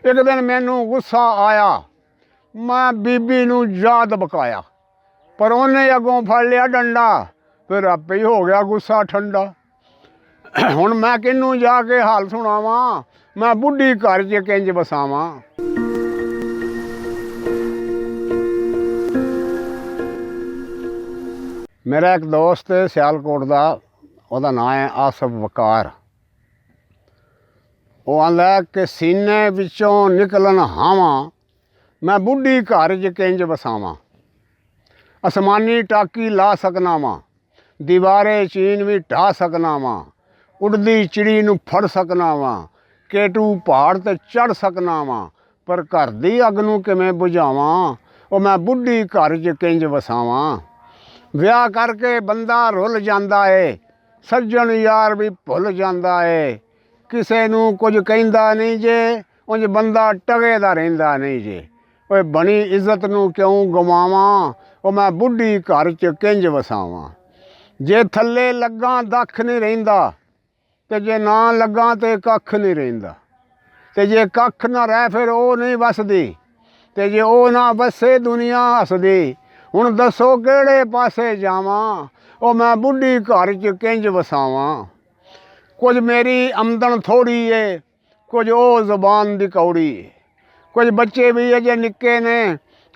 एक दिन मैनू गुस्सा आया, मैं बीबी नू याद बकाया, पर उन्हें अगों फड़ लिया डंडा, फिर आपे ही हो गया गुस्सा ठंडा। हुण मैं किनू जाके हाल सुनावां, मैं बुढ़ी घर च किंज बसावां। मेरा एक दोस्त है सियालकोट का, ਉਹਦਾ नाम है आसफ वकार। वो आंदा कि सीने विचों निकलन हावां, मैं बुढ़ी घर च किंज बसावां। आसमानी टाकी ला सकना वां, दीवारे चीन भी ढा सकना वां, उड़दी चिड़ी नूं फड़ सकना वां, केटू पहाड़ ते चढ़ सकना वां, पर घर दी अग नूं किवें बुझावां, ओ मैं बुढ़ी घर च किंज बसावां। विआह करके बंदा रुल जांदा है, सज्जन यार भी भुल जांदा है, किसे नूं कुछ कहिंदा नहीं जे, उंज बंदा टगे दा रहिंदा नहीं जे। ओए बनी इज्जत नूं क्यों गवावां, ओ मैं बुढ़ी घर च किंज वसावां। जे थल्ले लग्गां दख नहीं रहिंदा, ते जे ना लग्गां ते कख नहीं रहिंदा, ते जे कख ना रह फिर ओ नहीं वसदी, ते जे ओ ना वसे दुनिया हसदी। हुण दसो किहड़े पासे जावां, ओ मैं बुढ़ी घर च किंज वसावां। कुछ मेरी आमदन थोड़ी है, कुछ ओ ज़बान दी कौड़ी है, कुछ बच्चे भी अजे निक्के ने,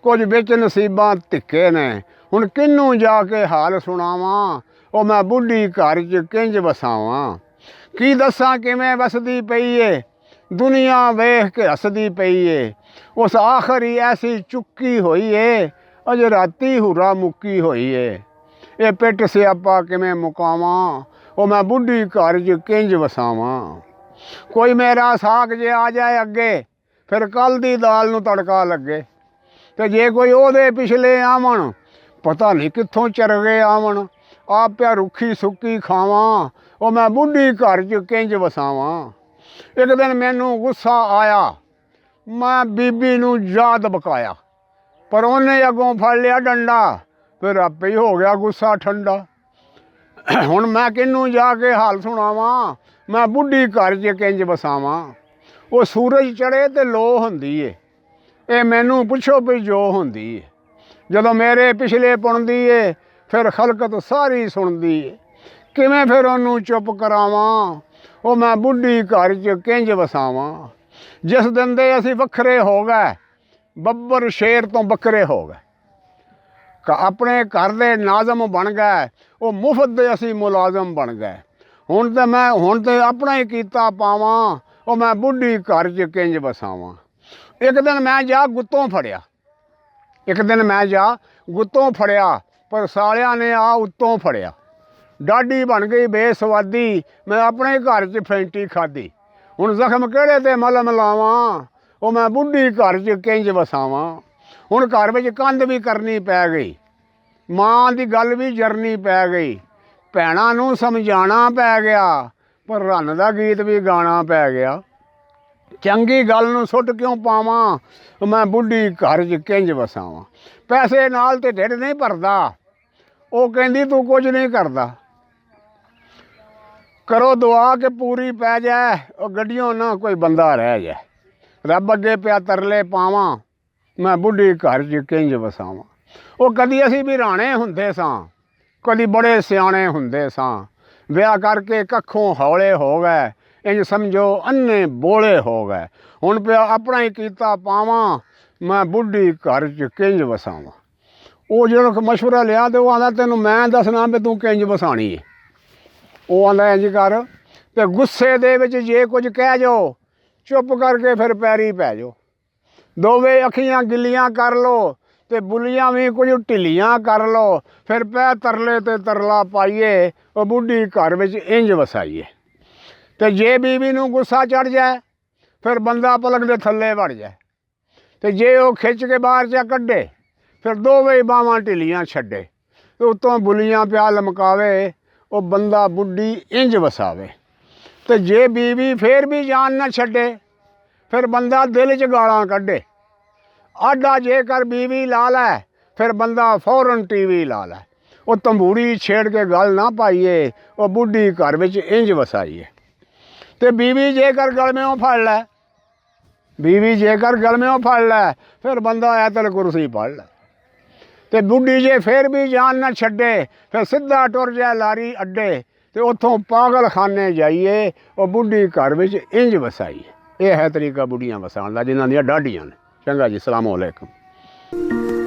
कुछ बिच नसीबां धिक्के ने। हुण किनू जाके हाल सुनावां, ओ मैं बुढ़ी घर च किंज वसावां। की दसां किवें वसदी पई है, दुनिया वेख के हसदी पई है, उस आखिरी ऐसी चुक्की होई है, अजे राती हुरा मुक्की होई है। ये पिट स्यापा किवें मुकावां, ओ मैं बुढ़ी घर च किंज वसावां। कोई मेरा साग जे आ जाए अगे, फिर कल दी दाल नूं तड़का लगे, ते जे कोई ओहदे पिछले आवन, पता नहीं कित्थों चरगे आवन, आप प्या रुखी सुक्की खावां, ओ मैं बुढ़ी घर च किंज वसावां। एक दिन मैनू गुस्सा आया, मैं बीबी नूं याद बकाया, पर उन्हें अगों फड़ लिया डंडा, फिर आपे ही हो गया गुस्सा ठंडा। हुण मैं किनू जाके हाल सुनावां, मैं बुढ़ी घर च किंज बसावां। वो सूरज चढ़े तो लो हुंदी है, ये मैनू पुछो भी जो हुंदी है, जदों मेरे पिछले पुणदी है, फिर खलकत सारी सुणदी है, किवें फिर ओनू चुप करावां, ओ मैं बुढ़ी घर च किंज वसावां। जिस दिन दे असीं वखरे हो गए, बब्बर शेर तो बकरे हो गए, अपने घर दे नाज़म बन गए, वो मुफ्त दे असी मुलाजम बन गए। हुण ते अपना ही कीता पावां, ओ मैं बुढ़ी घर च किंज बसावां। एक दिन मैं जा गुत्तों फड़िया, एक दिन मैं जा गुत्तों फड़िया, पर सालिया ने आ उत्तों फड़िया। डाडी बन गई बेसवादी, मैं अपने घर च फैंटी खाधी। हुण जख्म किहड़े ते मलम लावां, ओ मैं बुढ़ी घर च किंज वसावां। हुण घर विच कंध भी करनी पै गई, मां दी गल भी जरनी पै गई, भैणां नूं समझाना पै गया, पर रन दा गीत भी गाना पै गया। चंगी गल नूं सुट क्यों पावां, मैं बुढ़ी घर च किंज वसावां। पैसे नाल ते ढिड नहीं भरदा, ओ कहंदी तूं कुछ नहीं करदा। करो दुआ कि पूरी पै जाए, ओ गड्डियों ना कोई बंदा रह जाए। रब अगे पिया तरले पावां, मैं बुढ़ी घर च किंज वसावां। ਉਹ कदी असी भी राणे हुंदे सां, कदी बड़े सियाणे हुंदे सां, विआह करके कखों हौले हो गए, इंज समझो अन्ने बोले हो गए। हुण पिया अपना ही कीता पावां, मैं बुढ़ी घर च किंज वसावां। ਉਹ ਜਿਹੜਾ मशवरा लिया तो आंदा तैनूं मैं दसना भी तूं किंज वसाणी है। ਉਹ आंदा इंज कर, ते गुस्से दे विच जे कुछ कह जाओ, चुप करके फिर पैरी पै जाओ। दोवे अखियां गिल्लियां कर लो, ते बुलियां भी कुछ ढिलियां कर लो, फिर पै तरले ते तरला पाइए, वो बुढ़ी घर विच इंज वसाइए। ते जे बीवी नूं गुस्सा चढ़ जाए, फिर बंदा पलक दे थल्ले वड़ जाए, ते जे वो खिच के बाहर चा कड्ढे, फिर दोवे बावां ढिलियां छड्डे, ते उत्तों बुलियां प्या लमकावे, वो बंदा बुढ़ी इंज वसावे। ते जे बीवी फिर भी जान ना छड्डे, फिर बंदा दिल च गालां कड्ढे। आडा जेकर बीवी ला लै, फिर बंदा फौरन टीवी ला लै। वो तंबूरी छेड़ के गल ना पाइए, वो बुढ़ी घर विच इंज वसाइए। ते बीवी जेकर गलमें फड़ लै, बीवी जेकर गलम्यों फड़ लै फिर बंदा ऐतल कुर्सी पढ़ लै ते बुढ़ी जे फिर भी जान न छड्डे फिर सीधा टुर जाए लारी अड्डे ते उत्थों पागल खाने जाइए वो बुढ़ी घर विच इंज वसाई। यह है तरीका बुढ़ियां वसाउण दा जिन्हां दियां डाढियां ने। चंगा जी, अस्सलाम वालेकुम।